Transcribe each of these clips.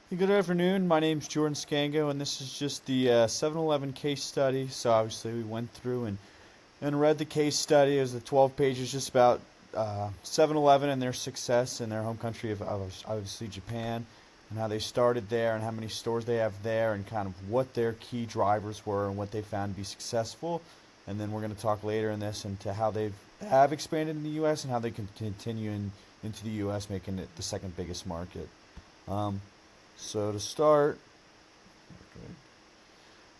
Hey, good afternoon. My name's Jordan Scango, and this is just the 7-Eleven case study. So obviously, we went through and read the case study. It was the 12 pages just about 7-Eleven and their success in their home country of obviously Japan, and how they started there, and how many stores they have there, and kind of what their key drivers were, and what they found to be successful. And then we're going to talk later in this into how they have expanded in the U.S. and how they can continue into the U.S., making it the second biggest market. Um, so to start,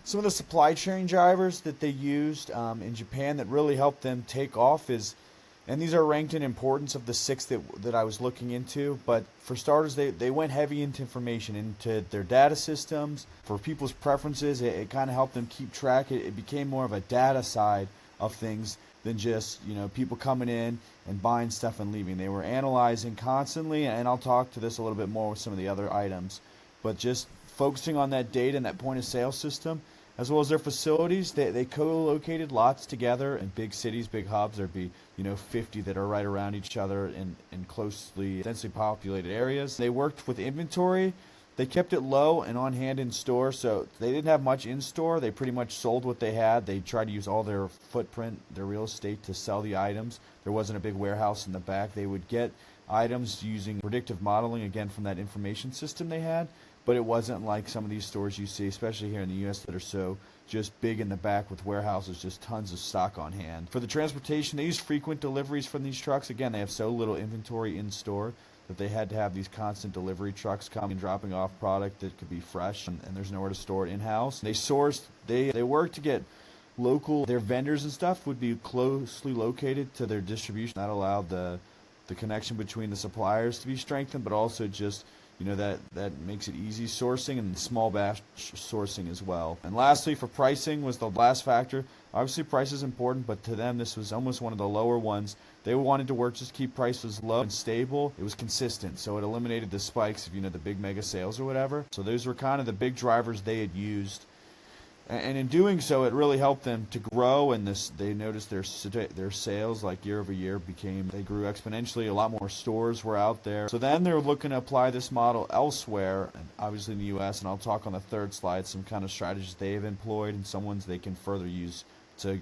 some of the supply chain drivers that they used in Japan that really helped them take off and these are ranked in importance of the six that I was looking into. But for starters, they went heavy into information, into their data systems, for people's preferences. It kind of helped them keep track. It became more of a data side of things than just people coming in and buying stuff and leaving. They were analyzing constantly, and I'll talk to this a little bit more with some of the other items. But just focusing on that data and that point of sale system, as well as their facilities. They co-located lots together in big cities, big hubs. There'd be 50 that are right around each other in closely, densely populated areas. They worked with inventory. They kept it low and on hand in store, so they didn't have much in store. They pretty much sold what they had. They tried to use all their footprint, their real estate, to sell the items. There wasn't a big warehouse in the back. They would get items using predictive modeling, again, from that information system they had. But it wasn't like some of these stores you see, especially here in the U.S., that are so just big in the back with warehouses, just tons of stock on hand. For the transportation, they use frequent deliveries from these trucks. Again, they have so little inventory in store that they had to have these constant delivery trucks coming and dropping off product that could be fresh, and there's nowhere to store it in-house. They worked to get their vendors and stuff would be closely located to their distribution. That allowed the connection between the suppliers to be strengthened, but also just that makes it easy sourcing and small batch sourcing as well. And lastly, for pricing was the last factor. Obviously, price is important, but to them, this was almost one of the lower ones. They wanted to work just to keep prices low and stable. It was consistent, so it eliminated the spikes of the big mega sales or whatever. So those were kind of the big drivers they had used. And in doing so, it really helped them to grow. And they noticed their sales, like year over year, they grew exponentially. A lot more stores were out there. So then they're looking to apply this model elsewhere, and obviously in the U.S. And I'll talk on the third slide some kind of strategies they've employed and some ones they can further use to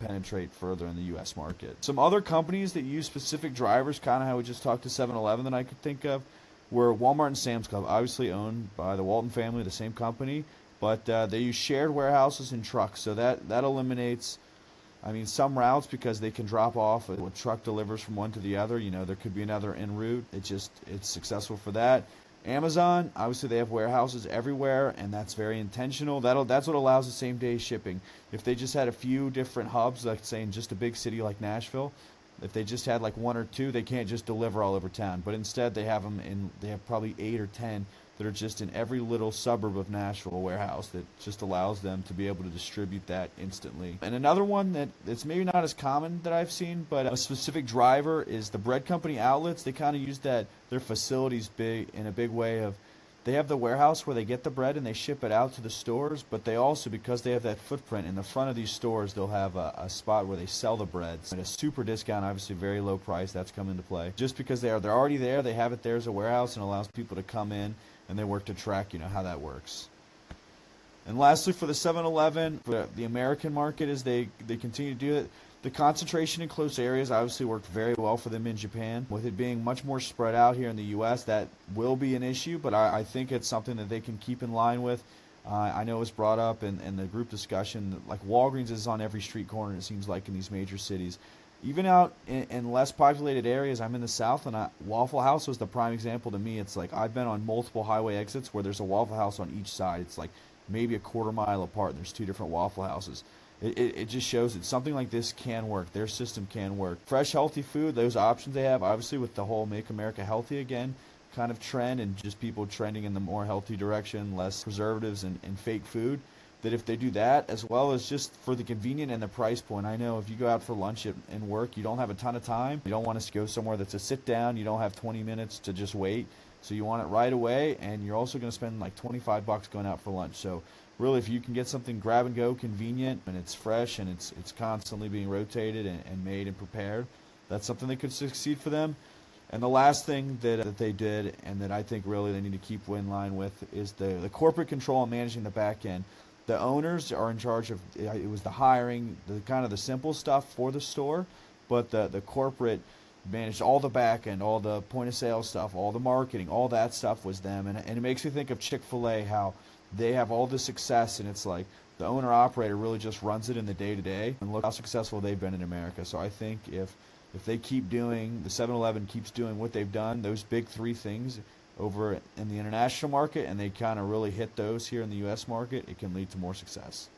penetrate further in the U.S. market. Some other companies that use specific drivers, kind of how we just talked to 7-Eleven, that I could think of, were Walmart and Sam's Club, obviously owned by the Walton family, the same company. But they use shared warehouses and trucks, so that eliminates, some routes, because they can drop off a truck delivers from one to the other. There could be another en route. It's successful for that. Amazon, obviously, they have warehouses everywhere, and that's very intentional. That's what allows the same day shipping. If they just had a few different hubs, like say in just a big city like Nashville, if they just had like one or two, they can't just deliver all over town. But instead, they have probably 8 or 10 that are just in every little suburb of Nashville warehouse that just allows them to be able to distribute that instantly. And another one that's maybe not as common that I've seen, but a specific driver, is the bread company outlets. They kind of use their facilities in a big way of, they have the warehouse where they get the bread and they ship it out to the stores, but they also, because they have that footprint in the front of these stores, they'll have a spot where they sell the breads at a super discount, obviously very low price. That's come into play. Just because they're already there, they have it there as a warehouse, and allows people to come in, and they work to track how that works. And lastly, for the 7-Eleven, for the American market, as they continue to do it, the concentration in close areas obviously worked very well for them in Japan. With it being much more spread out here in the U.S., that will be an issue, but I think it's something that they can keep in line with. I know it was brought up in the group discussion, like Walgreens is on every street corner, it seems like, in these major cities. Even out in less populated areas, I'm in the South, and Waffle House was the prime example to me. It's like I've been on multiple highway exits where there's a Waffle House on each side. It's like maybe a quarter mile apart, and there's two different Waffle Houses. It just shows that something like this can work. Their system can work. Fresh, healthy food, those options they have, obviously with the whole Make America Healthy Again kind of trend, and just people trending in the more healthy direction, less preservatives and fake food, that if they do that, as well as just for the convenient and the price point. I know if you go out for lunch and work, you don't have a ton of time. You don't want to go somewhere that's a sit down. You don't have 20 minutes to just wait. So you want it right away, and you're also going to spend like $25 going out for lunch. So really, if you can get something grab and go, convenient, and it's fresh, and it's constantly being rotated and made and prepared, that's something that could succeed for them. And the last thing that they did, and that I think really they need to keep in line with, is the corporate control and managing the back end. The owners are in charge of it was the hiring, the kind of the simple stuff for the store, but the corporate managed all the back end, all the point of sale stuff, all the marketing, all that stuff was them. And it makes me think of Chick-fil-A, how they have all the success, and it's like the owner operator really just runs it in the day to day. And look how successful they've been in America. So I think if they keep doing, the 7-Eleven keeps doing what they've done, those big three things over in the international market, and they kind of really hit those here in the U.S. market, it can lead to more success.